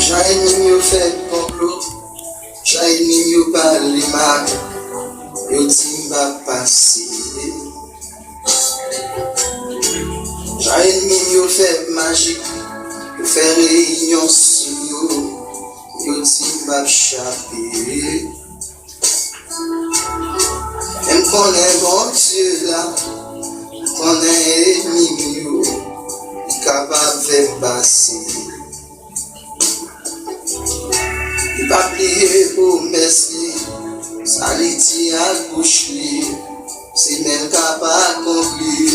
J'aime mieux faire complot, j'aime mieux parler mal, yo timba passer. J'aime mieux faire magique, faire réunion sur yo timba chaper. Même qu'on est bon Dieu là, qu'on est ennemi yo, capable de passer. Il va plier pour merci, ça lui tient à bouche li, c'est même capable d'accomplir.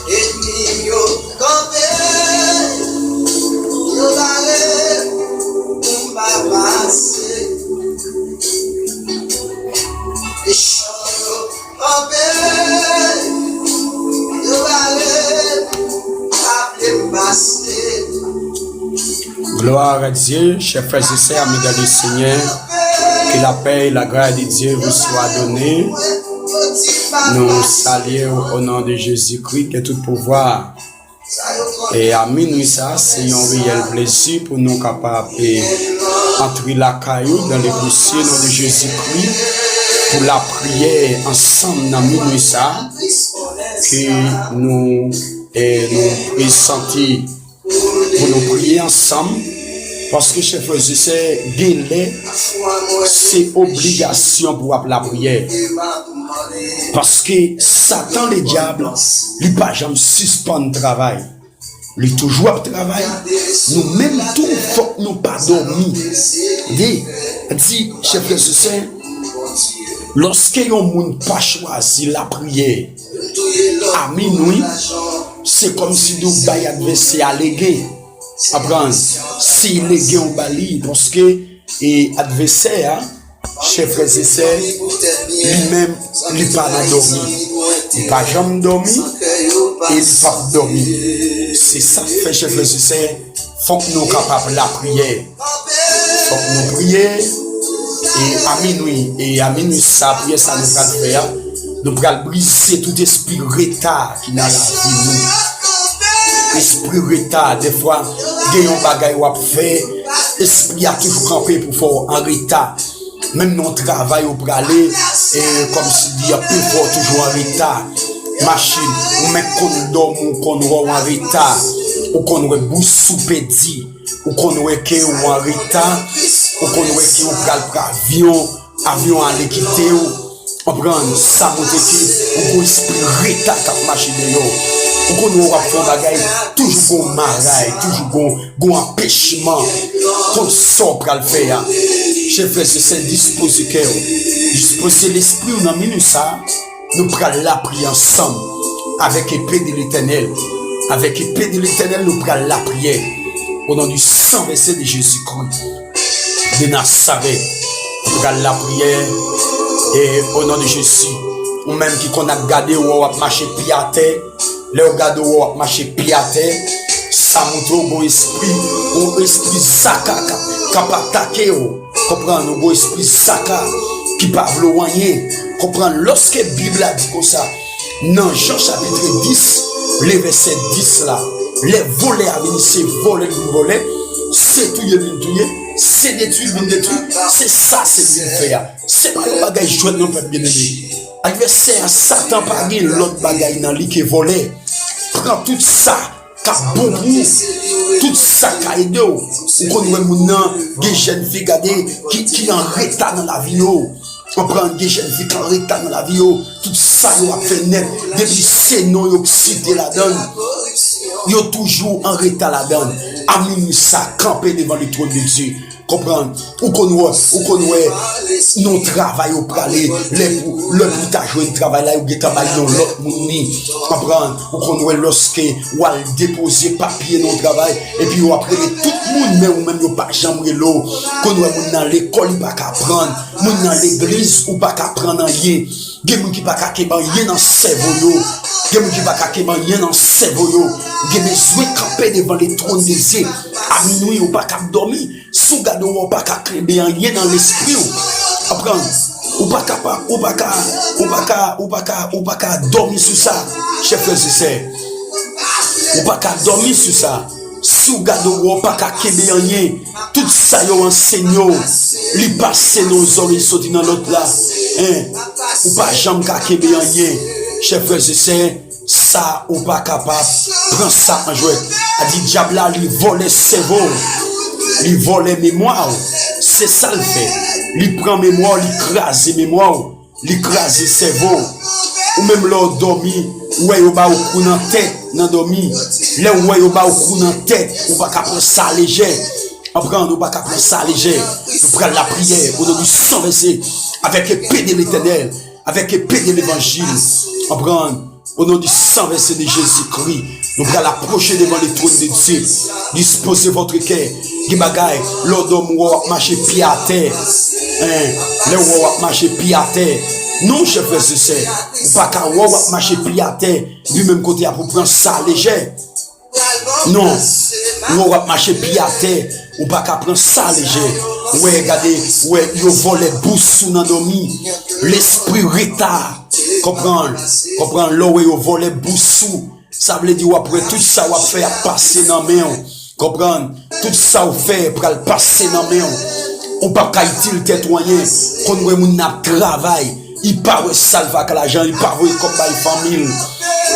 Ennemi yo campé, yo barré, on va passer. Les champs yo campé, yo barré, appelez passer. Gloire à Dieu, chers frères et sœurs, amis dans le Seigneur, que la paix et la grâce de Dieu vous soient données. Nous saluons au nom de Jésus-Christ, que tout pouvoir et à minuit ça, c'est un réel plaisir pour nous capables d'entrer la caillou dans les poussières nom de Jésus-Christ pour la prière ensemble dans minuit ça, que nous pressentir pour nous prier ensemble, parce que chers frères et sœurs, c'est obligation pour la prière. Parce que Satan, le diable, il pas jamais suspendre le travail. Il toujours travail. Nous-mêmes, tout, faut que nous pas dormir. Dit, chers frères et sœurs, lorsque un monde pas choisi la prière à minuit, c'est comme si nous bail adversaire allégué. Apprendre, si légué on bali, parce que adversaire, chers frères et sœurs, lui-même, il n'est pas dormi. Il n'est pas jamais dormi et il n'est pas dormi. C'est ça qui fait, chers frères et sœurs, il faut que nous soyons capables de la prière. Il faut que nous prions et à minuit, ça, prière, ça nous va faire. Nous allons briser tout esprit retard qui n'a la vie nous. Esprit retard, des fois, il y a un bagage à faire. Esprit a toujours campé pour faire en retard. Même notre travail au aller, comme si il y a plus fort toujours en retard. Machine, ou même qu'on dorme ou qu'on va en retard, ou qu'on va bouche sous pédi, ou qu'on va en retard, ou qu'on va avion à l'équité. On prend ça, on esprit retard qui marche de l'eau. On va faire bagaille, toujours un mariage, toujours un empêchement. Qu'on sort pour le faire. Chers frères, c'est disposer le cœur, disposer l'esprit, on a mis ça. Nous prenons la prière ensemble, avec l'épée de l'Éternel. Avec l'épée de l'Éternel, nous prenons la prière. Au nom du sang versé de Jésus-Christ, de Nazareth, nous prenons la prière. Et au nom de Jésus, ou même qui qu'on a gardé ou on a marché pied à terre, le regard ou on a marché pied à terre, ça montre au esprit saka qui peut attaquer, comprendre, au esprit saka qui peut loigner, comprendre, lorsque la Bible a dit comme ça, dans Jean chapitre 10, le verset 10 là, les volets à venir, c'est voler, c'est tout, c'est détruire, c'est ça, c'est bien faire. C'est pas le bagage joué non peuple bien aimé. Adversaire Satan pas gagner l'autre bagage dans lui qui volé. Prends tout ça, qu'a bon tout ça qu'a aidé. Ou qu'on voit maintenant des jeunes filles qui en retard dans la vie. On prend des jeunes filles qui en retard dans la vie. Tout ça yo a fait net depuis c'est non yo cité la donne. Yo toujours en retard la donne. Amis ça camper devant le trône de Dieu. Comprendre, ou qu'on voit, non travail au praler, le putage jouer un travail là, ou qui travaille dans l'autre monde, comprendre, ou qu'on voit lorsque, ou à déposer papier dans le travail, et puis ou après tout le monde, mais ou même ou pas jamais l'eau, qu'on voit dans l'école, il pas qu'à prendre, dans l'église, ou pas qu'à prendre rien. Gen qui pas qu'à rien dans cerveau, gen qui pas qu'à rien dans cerveau, gen besoin camper devant les trônes des Dieu. À minuit ou pas qu'à dormir, sous gado ou pas qu'à créer rien dans l'esprit. Apprendre, ou pas qu'à dormir sur ça, chers frères et sœurs. Ou pas qu'à dormir sur ça. sous gado pas qu'à kebe rien. Tout ça yo enseigne, li passe nos oreilles sauter dans l'autre là. Ou pas jamais qu'à kebe rien. Chers frères et sœurs, ça ou pas capable. Prends ça en jouet. A dit diable là, lui vole cerveau. Lui vole mémoire. C'est ça le fait. Lui prend mémoire, lui crase mémoire. Lui crase cerveau. Ou même l'on dormi, ouais ou ba ou coup dans tête, dans dormi. Là ouais ou ba ou coup dans tête, ou pas qu'à prendre ça léger. Apprendre ou pas qu'à prendre ça léger. Nous prenons la prière au nom du sang versé avec l'épée de l'Éternel, avec l'épée de l'Évangile. Apprendre au nom du sang versé de Jésus-Christ. Nous allons l'approcher devant le trône de Dieu. Disposez votre cœur. Qui bagaille, l'homme ou marcher pied à terre. Le ou marcher pied à terre. Non, chef frère, c'est ou pas qu'à ou marcher pied à terre. Lui-même côté à pour prendre ça léger. Non, ou marcher pied à terre. Ou pas qu'à prendre ça léger. Ouais, regardez, ouais, yo volé boussou dans dormi. L'esprit retard. Comprendre, là où yo volé boussou. Ça veut dire après tout ça va faire passer dans main. Comprendre, tout ça va faire pour le passer dans main. On pas qu'à-t-il témoigner qu'on voit mon travail. Il pas ouais salva que l'argent, il pas ouais comme la famille.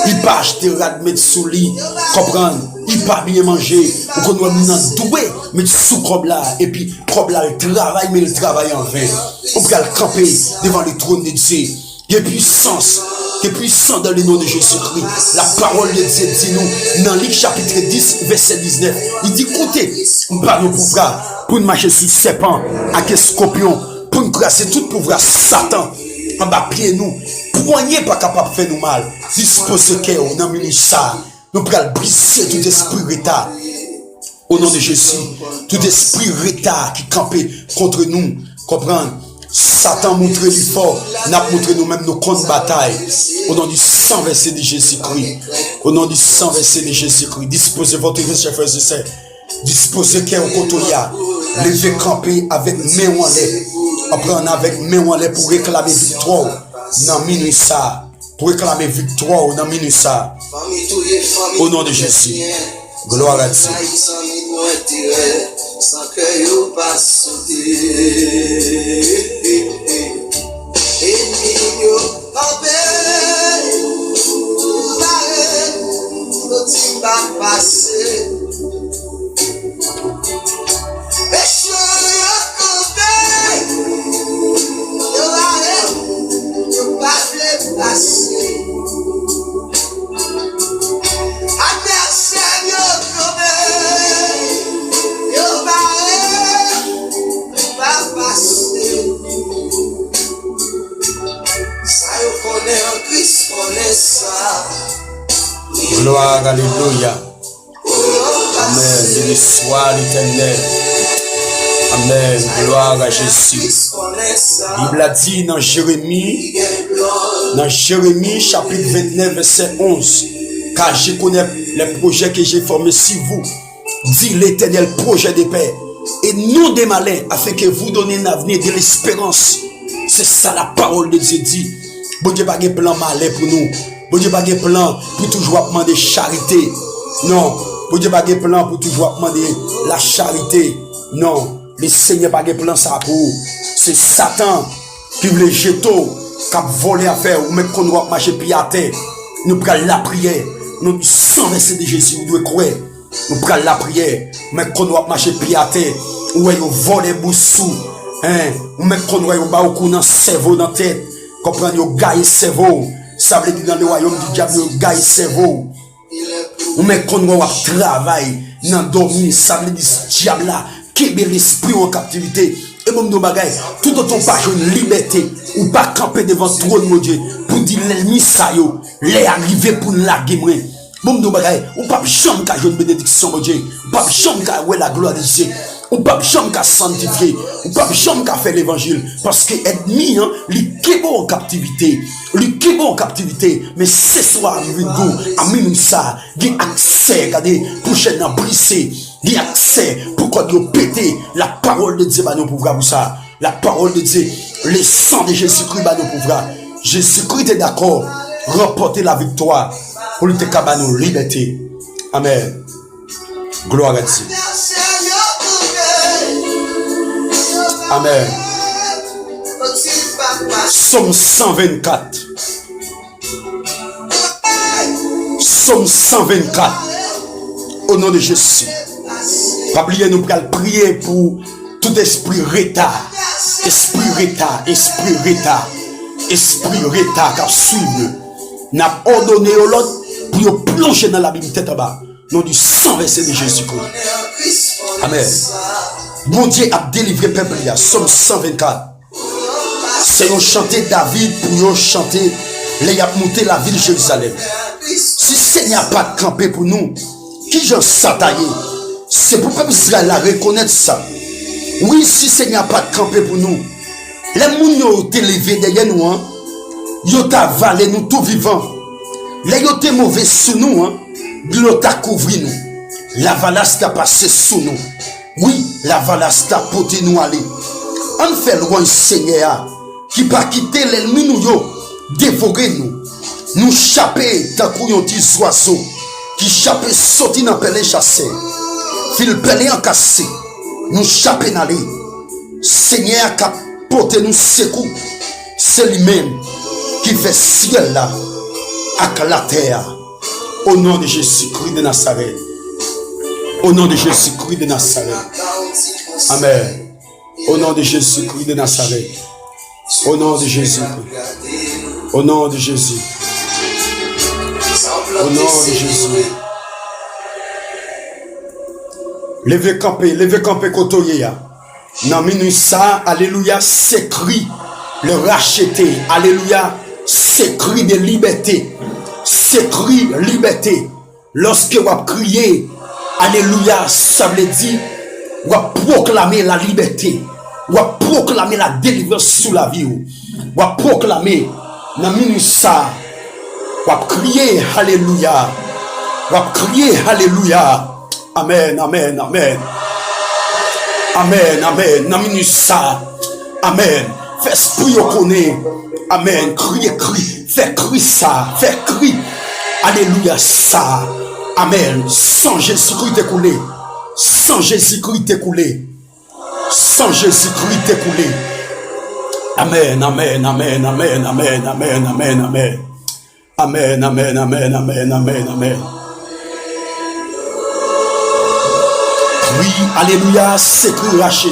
Il pas acheter rad mettre sous lit. Comprendre, il pas bien manger. Ou qu'on voit mon doué mettre sous comme là et puis comme là le travail mais le travail en vain. On peut le camper devant le trône de Dieu. Il y a puissance. Qui est puissant dans le nom de Jésus-Christ. La parole de Dieu dit nous, dans Luc chapitre 10, verset 19, il dit, écoutez, nous parlons pouvoir pour nous marcher sur serpent, avec scorpion, pour nous crasser tout pouvoir Satan, en bas pied nous, poignée pas capable de faire nous mal, dispose cœur, dans le ministère, nous prenons briser tout esprit retard. Au nom de Jésus, tout esprit retard qui campait contre nous, comprendre. Satan montre lui fort, n'a montré nous-mêmes nos comptes de bataille. Au nom du sang versé de Jésus-Christ. Au nom du sang versé de Jésus-Christ. Disposez votre vie, chers frères et sœurs. Disposez cœur au cotoya. Levez camper avec main en l'air. Apprendre avec main en l'air pour réclamer victoire. Dans minuit ça. Pour réclamer victoire dans minuit ça. Au nom de Jésus. Gloire à Dieu. Sans que yo pas sauter. Et yo campé, tout va passer. Et yo campé, yo pas passer. Adversaire yo campé. Gloire, alléluia. Amen. Béni soit l'Éternel. Amen. Gloire à Jésus. La Bible a dit dans Jérémie chapitre 29, verset 11. Car je connais les projets que j'ai formés sur vous, dit l'Éternel, projet de paix et non des malins, afin que vous donniez un avenir de l'espérance. C'est ça la parole de Dieu dit. Bon Dieu pas de plan malin pour nous. Bon Dieu pas de plan pour toujours demander charité. Non. Bon Dieu pas de plan pour toujours demander la charité. Non. Le Seigneur pas de plan ça pour vous. C'est Satan qui veut les jeter, qui a volé à faire, ou même qu'on doit marcher pied à terre. Nous prenons la prière. Nous sans verset de Jésus, vous devez croire. Nous prenons la prière. Mais qu'on doit marcher pied à terre. Ou vous volez boussou. Ou même qu'on doit avoir un cerveau dans la tête. Comprenez, vous gagnez cerveau. Ça veut dire dans le royaume du diable, vous gagnez cerveau. Ou même qu'on doit travailler dans dormir. Ça veut dire diable là, qui est l'esprit en captivité. Et bon, nous bagaille, tout autant pas une liberté, ou pas camper devant le trône de Dieu, pour dire l'ennemi ça yo, les arriver pour nous larguer moi. Bon, nous bagaille, ou pas jamais qu'à jouer une bénédiction de Dieu, ou pas jamais qu'à voir la gloire de Dieu, ou pas jamais qu'à sanctifier, ou pas jamais qu'à faire l'évangile, parce que l'ennemi, lui qui est en captivité, mais ce soir, il à minuit ça, il a accès, regardez, prochainement brisé. Il y a accès pour qu'on nous péter la parole de Dieu, nous pouvoir pour ça. La parole de Dieu, le sang de Jésus-Christ, nous pouvoir. Jésus-Christ est d'accord, remporter la victoire pour le nous liberté. Amen. Gloire à Dieu. Amen. Psaume 124. Psaume 124. Au nom de Jésus. Pas oublier, nous allons prier pour tout esprit retard. Esprit retard. Esprit retard. Esprit retard qui suit. N'a ordonné au l'autre pour plonger dans la Bible tête en bas. Nom du sang versé de Jésus-Christ. Amen. Mon Dieu a délivré le peuple. Psaume 124. C'est un chanter David pour chanter les a monté la ville de Jérusalem. Si Seigneur n'a pas campé pour nous, qui j'en sataillé, c'est pour le peuple Israël à reconnaître ça. Oui, si Seigneur n'a pas campé pour nous, les gens qui ont été levés derrière nous, ils ont avalé nous tout vivants. Les gens qui ont été mauvais sous nous, ils ont couvert nous. La valasse a passé sous nous. Oui, la valasse a porté nous aller. On fait loin Seigneur qui pas quitter l'ennemi nous dévorer nous. Nous chapper tant qu'on y petit oiseau qui chape sorti dans pelé chassé. Fil pelé en cassé. Nous chapper d'aller. Seigneur qui porte nous secours. C'est lui-même qui fait ciel là avec la terre. Au nom de Jésus-Christ de Nazareth. Au nom de Jésus-Christ de Nazareth. Amen. Au nom de Jésus-Christ de Nazareth. Au nom de Jésus. Au nom de Jésus. Au nom de Jésus. Levez campé kotoye. Dans minuit ça, alléluia, c'est cri le racheté. Alléluia, c'est cri de liberté. C'est cri liberté. Lorsque vous criez, alléluia, ça veut dire, vous proclamez la liberté. Vous proclamez la délivrance sous la vie. Vous proclamez, dans minuit ça, vous criez, alléluia. Vous criez, alléluia. Amen, amen, amen. Amen, amen. Dans minute ça. Amen. Fais esprit au connaît. Amen. Criez, crie. Fais cri ça. Fais cri. Alléluia ça. Amen. Sans Jésus-Christ écoulé. Sans Jésus-Christ écoulé. Sans Jésus-Christ écoulé. Amen, amen, amen, amen, amen, amen, amen, amen. Amen, amen, amen, amen, amen, amen. Oui, alléluia, c'est que racheté.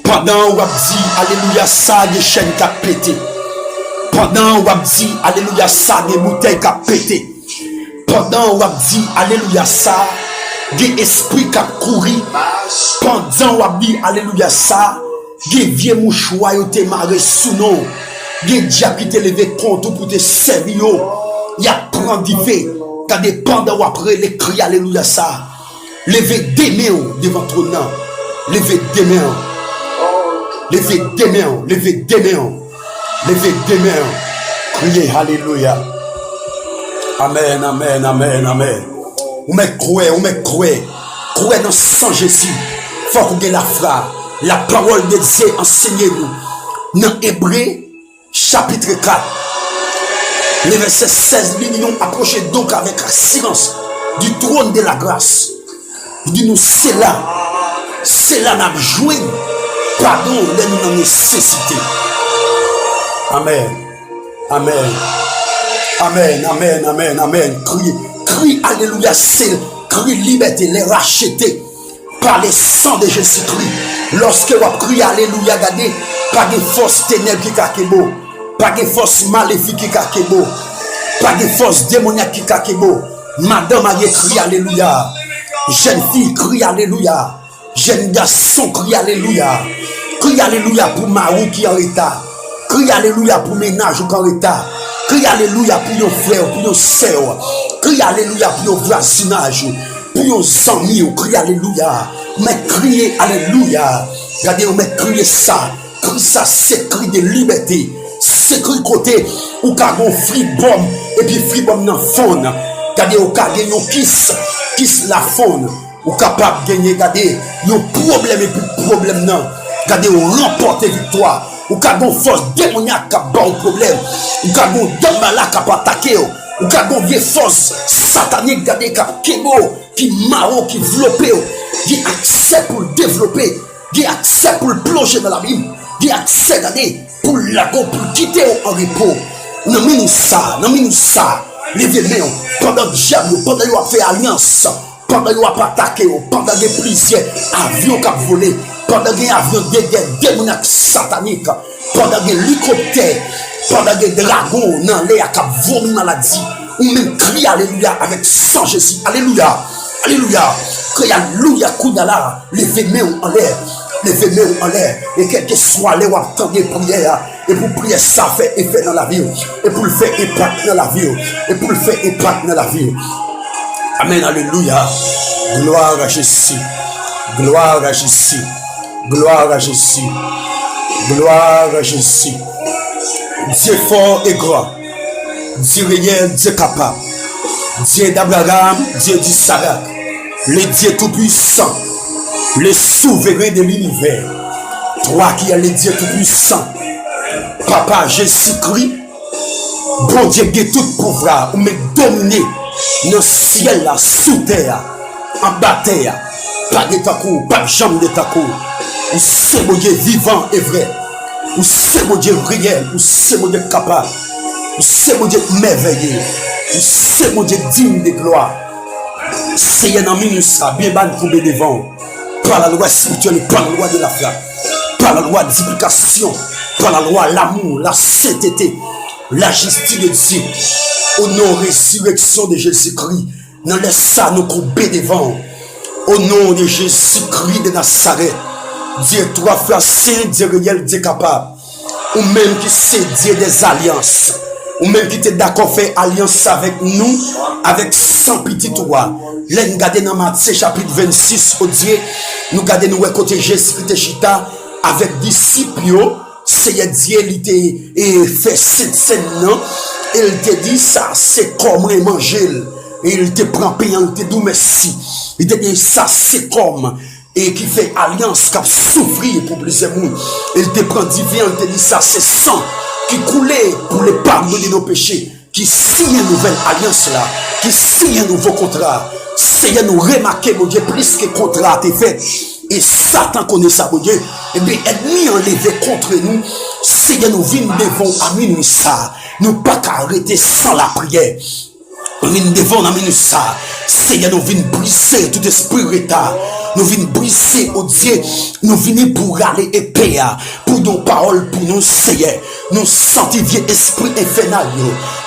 Pendant on dit, alléluia, ça des chaînes qui a pété. Pendant on dit, alléluia, ça des bouteilles qui a pété. Pendant on dit, alléluia, ça des esprits qui a couru. Pendant on dit, alléluia, ça des vieux mouchoirs qui ont marré sous nous. Des diables qui te levé contre pour te servir. Il y a prendre du fait. Quand pendant ou après les cris, alléluia, ça. Levez des mains devant ton nom. Levez des mains. Levez des mains. Levez des mains. Levez des mains. Criez alléluia. Amen, amen, amen, amen. Vous me croyez, vous me croyez. Croyez dans sang Jésus. Faut que vous ayez la foi. La parole de Dieu enseignez-vous. Dans Hébreu, chapitre 4. Le verset 16, nous approchons donc avec assurance du trône de la grâce. Il dit nous, c'est là n'a joué, pardon, de nos nécessités. Amen, amen, amen, amen, amen, amen. Crie, alléluia, c'est crie liberté, les racheter par le sang de Jésus-Christ. Lorsque vous criez alléluia, regardez, pas de force ténèbres qui kakebo, pas de force maléfique qui kakebo, pas de force démoniaque qui kakebo. Madame a crié alléluia. Jeune fille crie alléluia. Jeune garçon crie alléluia. Crie alléluia pour Marou qui est en état. Crie alléluia pour ménage qui est en état. Crie alléluia pour nos frères, pour nos sœurs. Crie alléluia pour nos voisinages. Pour nos amis. Crie alléluia. Mais criez alléluia. Regardez, on met crier ça. Crie ça, c'est cri de liberté. C'est cri côté où on free bomb. Et puis free bomb dans le fond. Regardez, on a un kiss la faune, ou capable de gagner, regardez, yon problème et puis problème non. Regardez, on remporte victoire, ou capable force démoniaque qui bat au problème, ou capable de malade qui peut attaquer, Ou ka gon vie force satanique gade qui maro, qui vlopé, qui accès pour le développer, qui accès pour le plonger dans la Bible, qui accès pour l'ago, pour quitter en repos. Non mais ça, levez main pendant que diable, pendant qu'il a fait alliance, pendant qu'il a attaqué, pendant qu'il y a plusieurs avions qui ont volé, pendant qu'il y a avions de démoniaques sataniques, pendant qu'il y a hélicoptères, pendant qu'il y a dragons dans l'air qui ont vomi maladie, ou même crier alléluia avec sang Jésus. Alléluia. Alléluia. Crier alléluia, Kounala, levez main en l'air. Levez main en l'air. Et quel que soit les wap tendre prière. Et pour prier, ça fait effet dans la vie. Et pour le faire impact dans la vie. Et pour le faire impact dans la vie. Amen. Alléluia. Gloire à Jésus. Gloire à Jésus. Gloire à Jésus. Gloire à Jésus. Dieu fort et grand. Dieu réel, Dieu capable. Dieu d'Abraham, Dieu d'Isaac. Le Dieu tout-puissant. Le souverain de l'univers. Toi qui es le Dieu tout-puissant. Papa Jésus-Christ. Bon Dieu qui est tout pouvoir. Ou me dominer dans le ciel, là, sous terre, en bas terre. Pas de ta cour, pas de jambe de ta cour. Ou c'est mon Dieu vivant et vrai. Ou c'est mon Dieu réel. Ou c'est mon Dieu capable. C'est mon Dieu merveilleux. C'est mon Dieu digne de gloire. C'est un ami ça, bien ban pour devant. Par la loi spirituelle, par la loi de la foi, par la loi d'éducation, par la loi l'amour, la sainteté, la justice de Dieu. Au nom de résurrection de Jésus-Christ, nous laissons nous couper devant. Au nom de Jésus-Christ de Nazareth, Dieu trois fois saint, Dieu réel, Dieu capable. Ou même qui c'est Dieu des alliances. Ou même qui était d'accord faire alliance avec nous, avec 100 petits rois. Là, nous regardons dans Matthieu chapitre 26, au Dieu, nous regardons nous côté Jésus-Christ chita avec disciples, c'est Dieu, il et fait cette scène, il te dit ça, c'est comme manger. Et il te prend payant, il te dit merci. Il te dit ça, c'est comme. Et qui fait alliance, qui a souffert pour plusieurs monde. Il te prend divin, il te dit ça, c'est sang qui coulait pour les pardonner nos péchés, qui signe une nouvelle alliance là, qui signe un nouveau contrat. Seigneur nous remarquer, mon Dieu, plus que contrat a été fait. Et Satan connaît ça, mon Dieu. Et bien, ennemi enlevé contre nous. Seigneur nous venons devant à minuit ça. Nous pas qu'à arrêter sans la prière. Nous venons devant à minuit ça. Seigneur nous venons briser tout esprit retard. Nous venons briser au Dieu. Nous venons pour aller épée. Pour nos paroles, pour nous, Seigneur. Nous sentons vieux esprit infernal.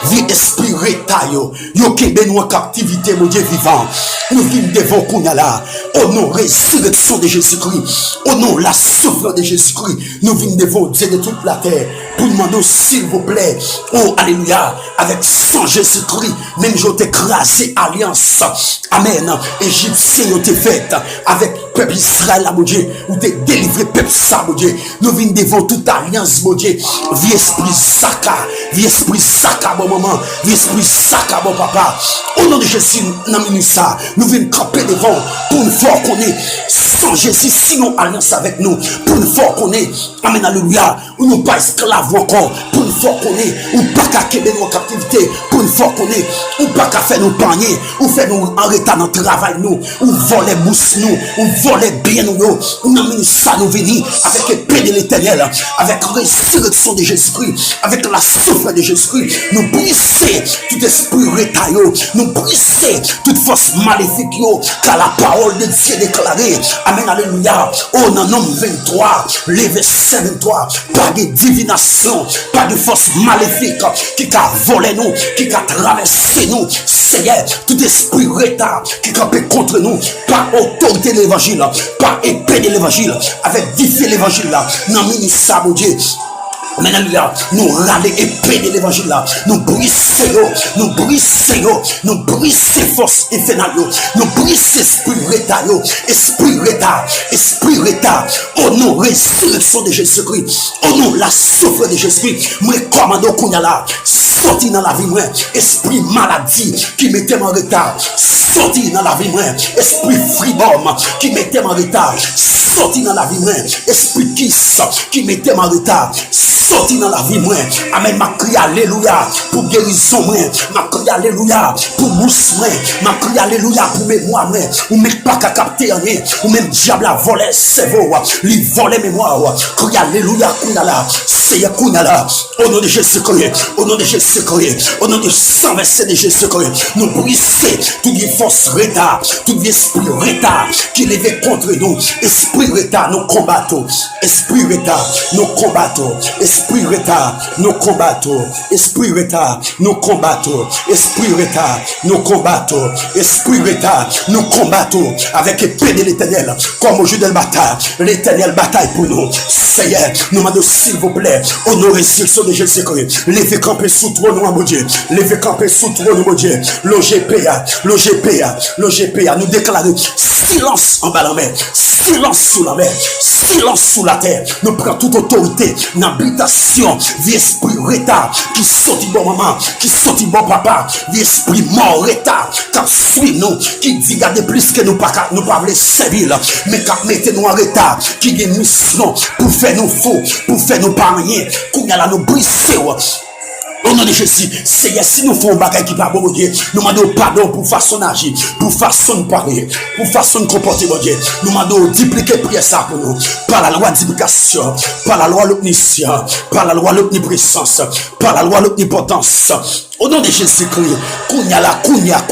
Vieux esprit retard. Yo qui nous en captivité, mon Dieu vivant. Nous venons devant Kounala. Au nom de la résurrection de Jésus-Christ. Au nom de la souffrance de Jésus-Christ. Nous venons devant Dieu de toute la terre. Pour demander, s'il vous plaît. Oh, alléluia. Avec sang Jésus-Christ. Même je t'ai écrasé alliance. Amen. Égyptien, yo t'ai fait. Avec peuple Israël, mon Dieu. Ou t'es délivré peuple ça, mon Dieu. Nous venons devant toute alliance, mon Dieu. Vie esprit Saka. Vie esprit Saka, bon maman. Vie esprit Saka, bon papa. Au nom de Jésus, nous venons camper devant pour une fois qu'on est sans Jésus, sinon alliance avec nous. Pour une fois qu'on est, amen, alléluia, ou nous pas esclaves encore. Pour une fois qu'on est, ou pas qu'à québer nos captivités. Pour une fois qu'on est, ou pas qu'à faire nos paniers, ou faire nous arrêter dans le travail, nous, ou voler bouche, nous, ou voler bien nous, ou nous ça nous venir avec l'épée de l'éternel, avec la résurrection de Jésus-Christ, avec la souffrance de Jésus-Christ. Nous briser tout esprit retaillot, nous briser toute force maléfique, car la parole de Dieu déclarée. Amen, alléluia. Oh, dans nom 23, les versets 23, pas de divination, pas de force maléfique qui a volé nous, qui a traversé nous. Seigneur, tout esprit retard qui campait contre nous, par autorité de l'évangile, par épée de l'évangile, avec diffé l'évangile là, non, ministre, mon Dieu. Amen, alléluia. Nous râler épée de l'évangile là. Nous brisons, nous brisons, nous brisons force infernale. Nous brisons esprit retard, esprit retard, esprit retard. Au nom de résurrection de Jésus-Christ, au nom de la souffrance de Jésus-Christ, moi commando Kounala, sorti dans la vie moi, esprit maladie qui mettait en retard, sorti dans la vie moi, esprit fribom qui mettait en retard, sorti dans la vie moi, esprit kiss qui mettait en retard, sorti dans la vie, moi. Amen, m'a crié alléluia pour guérison, moi. M'a crié alléluia pour bouche, moi. M'a crié alléluia pour mémoire, moi. Ou même pas qu'à capter rien. Ou même diable a volé cerveau, lui voler mémoire. Crié alléluia, Kounala. C'est Kounala. Au nom de Jésus-Christ, au nom de Jésus-Christ, au nom du sang versé de Jésus-Christ, nous briser toute force retard, tout esprit retard qui lève contre nous. Esprit retard, nous combattons. Esprit retard, nous combattons. Esprit retard, nous combattons. Esprit retard, nous combattons. Esprit retard, nous combattons. Esprit retard, nous combattons avec l'épée de l'Éternel. Comme au jour de la bataille, l'Éternel bataille pour nous. Seigneur, nous demandons s'il vous plaît, honorez le de Jésus-Christ. Levez camper sous trône, mon Dieu. Levez camper sous trône, mon Dieu. L'OGPA, l'OGPA, l'OGPA. Nous déclarons silence en bas la mer, silence sous la mer, silence sous la terre. Nous prenons toute autorité dans l'habitation, l'esprit retard qui sortit bon maman, qui sortit bon papa, l'esprit mort retard, qui suit nous, qui dit garder plus que nous pas les servir, mais qui mettez nous en retard, qui a une mission pour faire nous faux, pour faire nous pas rien, qu'on y a là nous briser. Au nom de Jésus, Seigneur, si nous faisons un bagage qui va bon Dieu, nous demandons pardon pour façon d'agir, pour façon de parler, pour façon de comporter, mon Dieu. Nous demandons dupliquer prière ça pour nous. Par la loi d'implication, par la loi l'omniscience, par la loi l'omniprésence, par la loi l'omnipotence. Au nom de Jésus-Christ, Kounia la Kounia.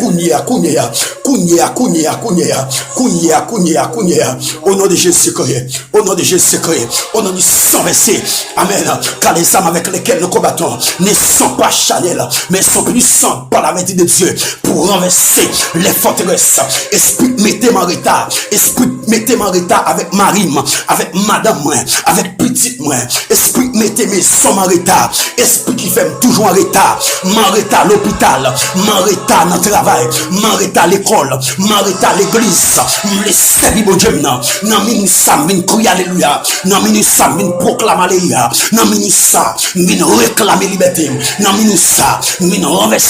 Au nom de Jésus-Christ, au nom de Jésus-Christ, au nom du sang versé. Amen. Car les âmes avec lesquelles nous combattons ne sont pas charnelles, mais sont puissantes par la vertu de Dieu pour renverser les forteresses. Esprit, mettez-moi en retard. Esprit, mettez-moi en retard avec Marim, avec Madame, avec Petite, Esprit, mettez-moi en retard. Esprit qui fait toujours en retard. M'arrêter à l'hôpital, m'arrêter dans le travail, m'arrêter à l'école, m'arrêter à l'église, me laisser vivre Dieu maintenant. Dans ministère, je crie alléluia. Dans ministère, je proclame alléluia. Dans ministère, je réclame liberté. Dans ministère, je renverse.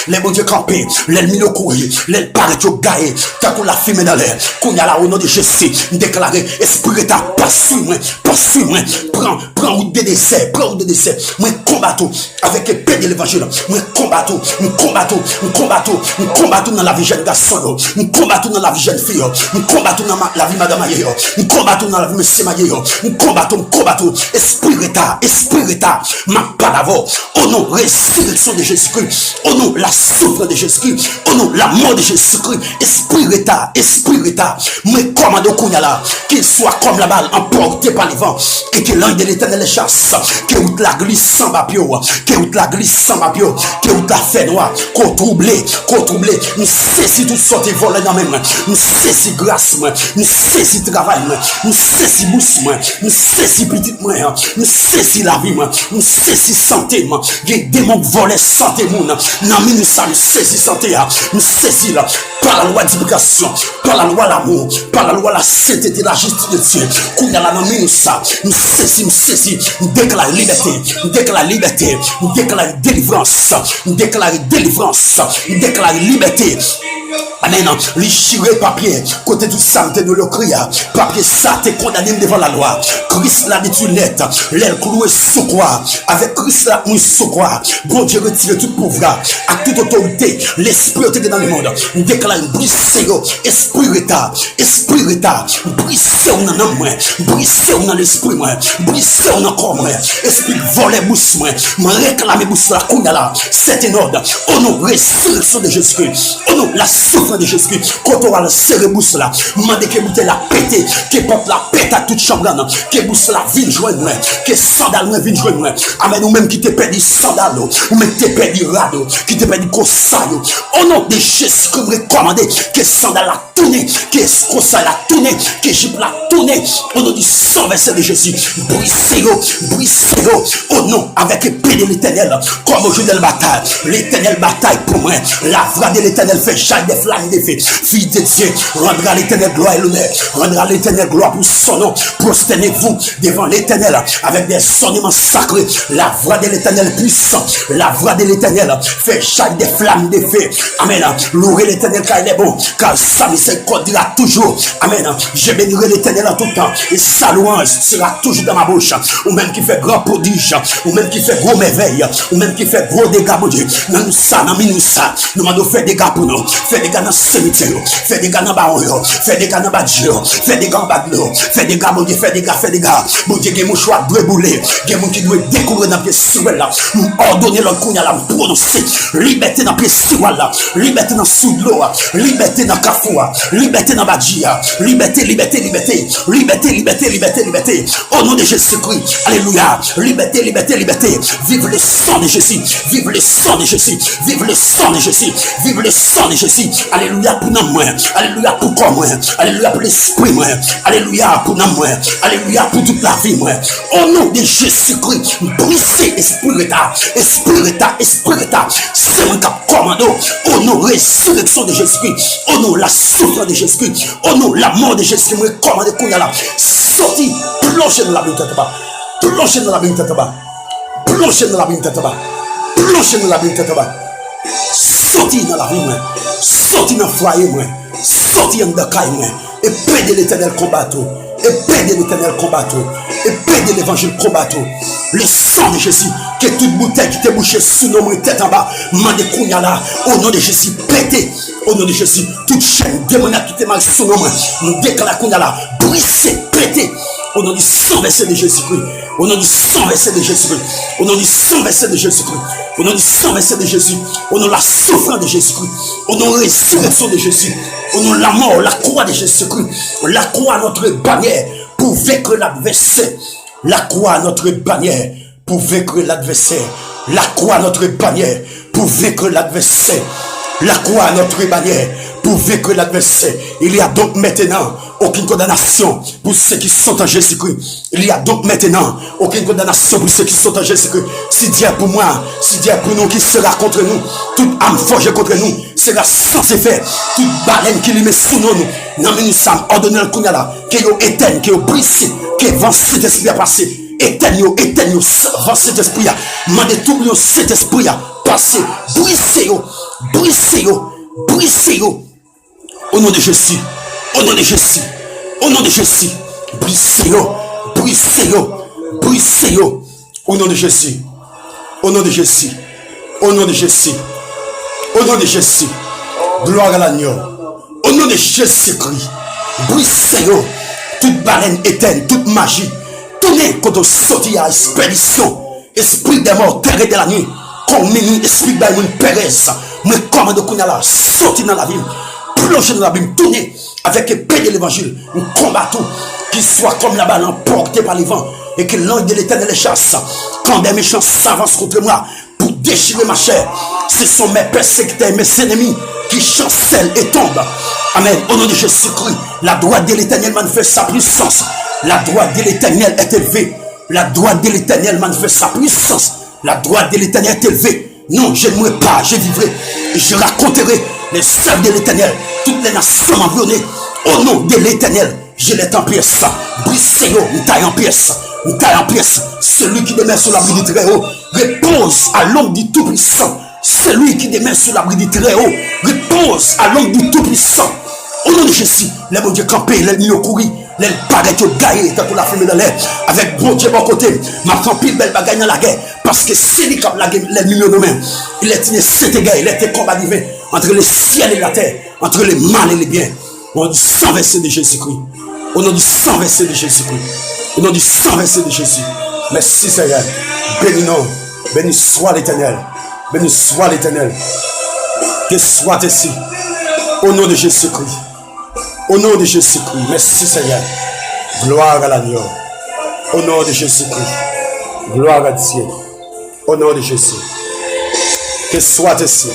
Les bons dieux campés, les mille courir, les paraît au gaé, tant qu'on l'a fumé dans l'air. Qu'on y a là au nom de Jésus, déclaré, esprit état, poursuis-moi, prends route de décès, moi combattons avec l'épée de l'évangile. Nous combattons dans la vie jeune garçon, nous combattons dans la vie jeune fille, nous combattons dans la vie madame Mayer, nous combattons dans la vie monsieur Mayer, nous combattons, esprit retard, ma pas d'abord, au nom résurrection de Jésus-Christ, au nom la souffrance de Jésus-Christ, au nom la mort de Jésus-Christ, esprit retard, moi commande au là, qu'il soit comme la balle emportée par les vents, et que l'ange de l'Éternel chasse, que où la glisse sans papio, que où la glisse sans papio, que où la fait noir, qu'on troublé, nous saisis tout sorte voler dans même, nous saisis grâce, nous saisis travail, nous saisis bouche, nous saisis petite moi, nous saisis la vie, nous saisis santé, des démons volés santé, non, nous saisis santé, nous saisis là, par la loi d'éducation, par la loi l'amour, par la loi la sainteté, la justice de Dieu, qu'on a la main, nous saisis, nous déclarons liberté, nous déclarons délivrance, nous déclarons liberté. Amen. Les chiré papier, côté tout ça, de le crier, papier ça, t'es condamné devant la loi. Christ l'a dit tu net, l'aile clouée sous croix, avec Christ là, nous sous croix. Bon Dieu retire toute pauvreté, à toute autorité, l'esprit est dans le monde. Nous déclarons brisez esprit retard, brisez dans l'homme, brisez dans l'esprit, brisez dans le corps, esprit volé bouche, moi réclamer bouche la kounala, c'est un ordre. Au nom résurrection de Jésus-Christ, au nom la souffrance de Jésus-Christ, quand on va le serrer bouche là, mandez que bouteille la pété, que porte la pète à toute chambre, que bouche la vigne joindre, que sandal vigne joindre. Amen, ou même qui te perdu sandal, ou même qui te perdu rado, qui te perdu cosaille. Au nom de Jésus, comme recommandé, que sandal la tourné, que cosaille la tourné, que jupe la tourné. Au nom du sang versé de Jésus, brisez-le, au nom avec l'épée de l'Éternel, comme au jour de la bataille. L'Éternel bataille pour moi, la voix de l'Éternel fait jaillir des flammes flamme de feu. Fille de Dieu, rendra l'Éternel gloire et l'honneur. Rendra l'Éternel gloire pour son nom. Prosternez-vous devant l'Éternel avec des sonnements sacrés. La voix de l'Éternel puissant. La voix de l'Éternel fait chaque des flammes de feu. Amen. Louez l'Éternel car il est bon. Car sa miséricorde dira toujours. Amen. Je bénirai l'Éternel en tout temps. Et sa louange sera toujours dans ma bouche. Ou même qui fait grand prodige. Ou même qui fait gros merveille. Ou même qui fait gros dégâts, mon Dieu. Nous m'avons fait des gars pour nous. Fait des gars dans le cimetière. Fait des gars dans le baron. Fait des gars dans le badge. Fait des gars en bas de l'eau. Fait des gars, mon Dieu. Fait des gars. Mon Dieu, il y a mon choix de bouler. Il y a mon qui doit découvrir dans le pied sur là. Nous ordonner l'autre qu'on a là. Prononcer. Liberté dans le pied sur là. Liberté dans le sous de l'eau. Liberté dans le carrefour. Liberté dans le badge. Liberté. Au nom de Jésus-Christ. Alléluia. Liberté. Vive le sang de Jésus. Vive le sang de Jésus. Vive le sang de Jésus. Vive le sang de Jésus. Alléluia pour nous moi. Alléluia pour corps moi. Alléluia pour l'esprit moi. Alléluia pour nous moi. Alléluia pour toute la vie moi. Au nom de Jésus-Christ. Brisez esprit état. C'est mon cap commando. Au nom de résurrection de Jésus-Christ. Au nom de la souffrance de Jésus-Christ. Au nom de la mort de Jésus-Christ. Moi commande qu'on y a là. Sorti. Plongez dans la vie tête bas. Plongez dans la vie tête bas. Plongez dans la vie tête bas. Plongez dans la vie tête bas. Sorti dans la vie moi. Sorti dans le foyer moi. Sorti dans le caille moi. Et paix de l'Éternel combattu. Et paix de l'Éternel combattu. Et paix de l'Évangile combattu. Le sang de Jésus. Que toute bouteille qui t'est bouchée sous nos mains tête en bas. Mande kounya là. Au nom de Jésus. Pété. Au nom de Jésus. Toute chaîne démoniaque qui t'est mal sous nos mains. Nous déclarons kounya là. Brisé. Pété. Au nom du sang versé de Jésus-Christ. Au nom du sang versé de Jésus-Christ. Au nom du sang versé de Jésus-Christ. Au nom du sang versé de Jésus. Au nom de la souffrance de Jésus-Christ. Au nom de la résurrection de Jésus. Au nom de la mort, la croix de Jésus-Christ. La croix, notre bannière pour vaincre l'adversaire. La croix, notre bannière pour vaincre l'adversaire. La croix, notre bannière pour vaincre l'adversaire. La croix, notre bannière pour vaincre l'adversaire. Il y a donc maintenant aucune condamnation pour ceux qui sont en Jésus-Christ. Il y a donc maintenant aucune condamnation pour ceux qui sont en Jésus-Christ. Si Dieu est pour moi, si Dieu est pour nous, qui sera contre nous? Toute âme forgée contre nous sera sans effet. Toute baleine qui lui met sous nous. Non, mais nous sommes ordonnés le Kounyala, que vous éteignez, que vous brisez, que vent cet esprit a passé. Éteignez, vent cet esprit a. Mandez tout le cet esprit a passé. Brisez-vous. Au nom de Jésus. Au nom de Jésus. Au nom de Jésus. Brisez-vous. Au nom de Jésus. Au nom de Jésus. Au nom de Jésus. Au nom de Jésus. Gloire à l'agneau. Au nom de Jésus-Christ. Brisez-vous. Toute baleine éteinte, toute magie. Tournez quand on sortit à expédition. Esprit des morts, terre de la nuit. Comme esprit d'aïmoun Pérez. Mais comme de Kounyala, sorti dans la ville. Plongez dans la Bible, tournez avec épée de l'évangile, nous combattons, qu'il soit comme la balle emportée par les vents, et que l'ange de l'Éternel les chasse. Quand des méchants s'avancent contre moi pour déchirer ma chair, ce sont mes persécuteurs, mes ennemis qui chancellent et tombent. Amen. Au nom de Jésus-Christ, la droite de l'Éternel manifeste sa puissance. La droite de l'Éternel est élevée. La droite de l'Éternel manifeste sa puissance. La droite de l'Éternel est élevée. Non, je ne mourrai pas, je vivrai. Et je raconterai les œuvres de l'Éternel. Toutes les nations m'environnent. Au nom de l'Éternel, je les en pièces. Brisez-vous, nous taille en pièces. Nous taille en pièces. Celui qui demeure sur l'abri du Très-Haut repose à l'ombre du Tout-Puissant. Celui qui demeure sur l'abri du Très-Haut repose à l'ombre du Tout-Puissant. Au nom de Jésus, les bon Dieu campé, les mieux courir, les paraît que gaillé, tant qu'on la fumée dans l'air, avec bon Dieu bon côté, ma campé, belle bagaille dans la guerre, parce que c'est lui qui a la guerre, les millions de mains. Il est une cette guerre, il était combat divin entre le ciel et la terre, entre le mal et le bien. Au nom du sang versé de Jésus-Christ. Au nom du sang versé de Jésus-Christ. Au nom du sang versé de Jésus. Merci Seigneur. Bénis-nous. Béni soit l'Éternel. Béni soit l'Éternel. Que soit ici. Au nom de Jésus-Christ. Au nom de Jésus-Christ. Merci Seigneur. Gloire à l'agneau. Au nom de Jésus-Christ. Gloire à Dieu. Au nom de Jésus. Que soit ici.